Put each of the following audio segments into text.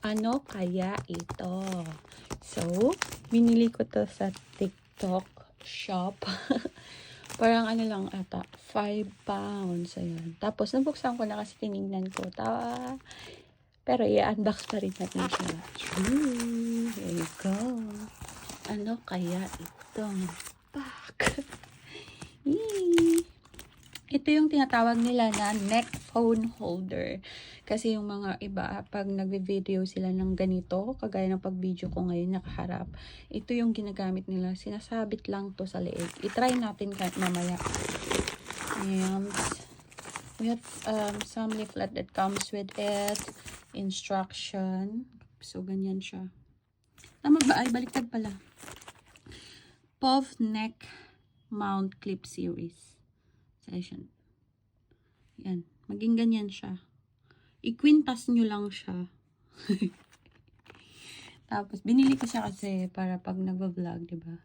Ano kaya ito? So, binili ko to sa TikTok shop. Parang ano lang ata, 5 pounds. Ayan. Tapos, nabuksan ko na kasi tinignan ko. Pero, i-unbox pa rin natin siya. Here you go. Ano kaya itong pack? Ito yung tinatawag nila na neck phone holder. Kasi yung mga iba, pag nagve-video sila ng ganito, kagaya ng pag-video ko ngayon nakaharap, ito yung ginagamit nila. Sinasabit lang to sa leeg. I-try natin kahit mamaya. And we have some leaflet that comes with it. Instruction. So, ganyan siya. Tama ba? Ay, baliktad pala. POV Neck Mount Clip Series. Session. Yan. Maging ganyan siya. I-quintas nyo lang siya. Tapos, binili ko siya kasi para pag nag-vlog, diba?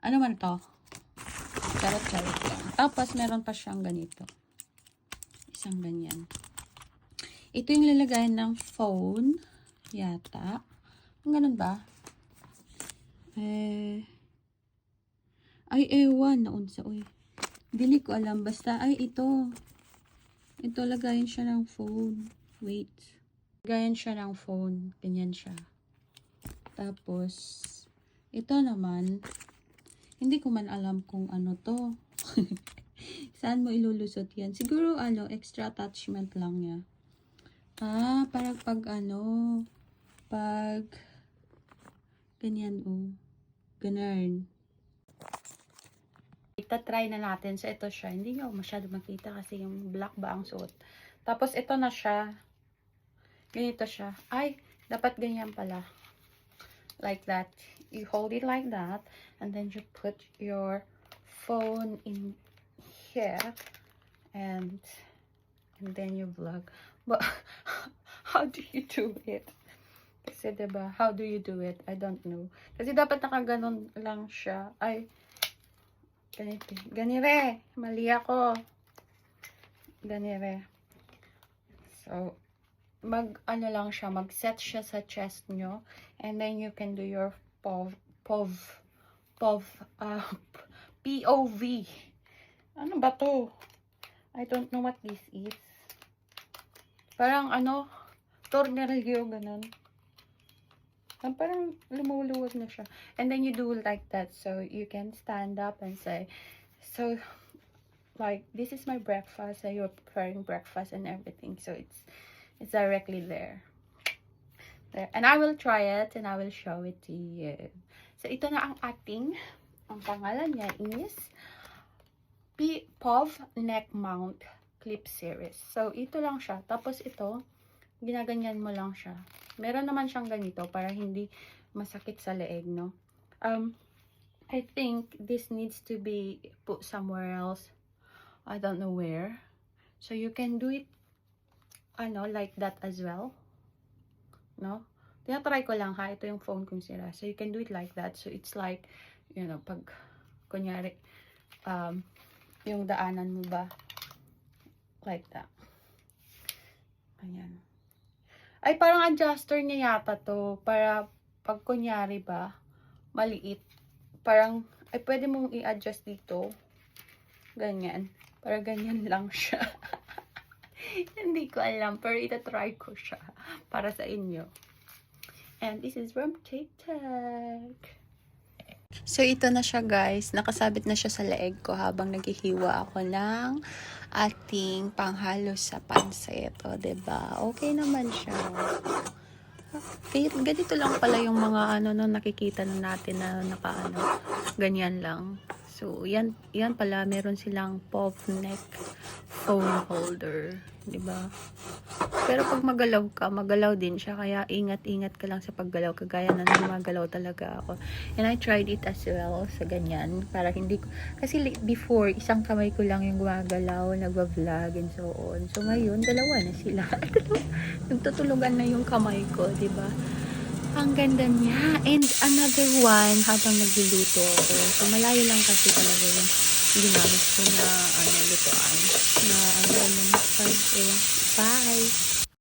Ano man to? Charot-charot lang. Tapos, meron pa siyang ganito. Isang ganyan. Ito yung lalagayan ng phone. Yata. Ang ganun ba? Ay, ewan. Naunsa, uy. Dili ko alam. Basta, ay, ito. Ito, lagayan siya ng phone. Wait. Lagayan siya ng phone. Ganyan siya. Tapos, ito naman, hindi ko man alam kung ano to. Saan mo ilulusot yan? Siguro, extra attachment lang niya. Para pag ganyan, ganun. Ita-try na natin. So, ito siya. Hindi nyo masyado makita kasi yung black ba ang suot. Tapos, ito na siya. Ganito siya. Ay, dapat ganyan pala. Like that. You hold it like that. And then you put your phone in here. And then you vlog. But, how do you do it? Kasi, diba? How do you do it? I don't know. Kasi, dapat nakaganon lang siya. Ay, ganito. Ganire. Mali ako. Ganire. So, lang siya. Mag-set siya sa chest nyo. And then, you can do your POV. Ano ba to? I don't know what this is. Parang tornilyo, ganun. Parang lumuluwag na siya. And then you do like that. So, you can stand up and say, so, like, this is my breakfast. So, you're preparing breakfast and everything. So, it's directly there. And I will try it and I will show it to you. So, ito na ang pangalan niya is POV Neck Mount Clip Series. So, ito lang siya. Tapos ito, ginaganyan mo lang siya. Meron naman siyang ganito para hindi masakit sa leeg, no? I think this needs to be put somewhere else. I don't know where. So, you can do it, like that as well. No? Tinatry ko lang ha. Ito yung phone kong sira. So, you can do it like that. So, it's like, pag, kunyari, yung daanan mo ba? Like that. Ayan. Ay, parang adjuster niya yata to. Para, pag kunyari ba, maliit. Parang, ay, pwede mong i-adjust dito. Ganyan. Para ganyan lang siya. Hindi ko alam. Pero itatry ko siya. Para sa inyo. And this is from TikTok. So, ito na siya guys. Nakasabit na siya sa leeg ko habang naghihiwa ako ng ating panghalo sa pansit. O, diba? Okay naman siya. Ganito lang pala yung mga na nakikita na natin na ganyan lang. So, yan pala. Meron silang POV neck phone holder. Diba? Pero pag magalaw din siya. Kaya ingat-ingat ka lang sa paggalaw. Kagaya na magalaw talaga ako. And I tried it as well sa ganyan. Para hindi ko, kasi before, isang kamay ko lang yung gumagalaw, nagwa-vlog and so on. So ngayon, dalawa na sila. Nagtutulugan na yung kamay ko, diba? Ang ganda niya. And another one, habang nagluluto ako. So malayo lang kasi talaga yung ginamit ko na lutoan. Na yung bye.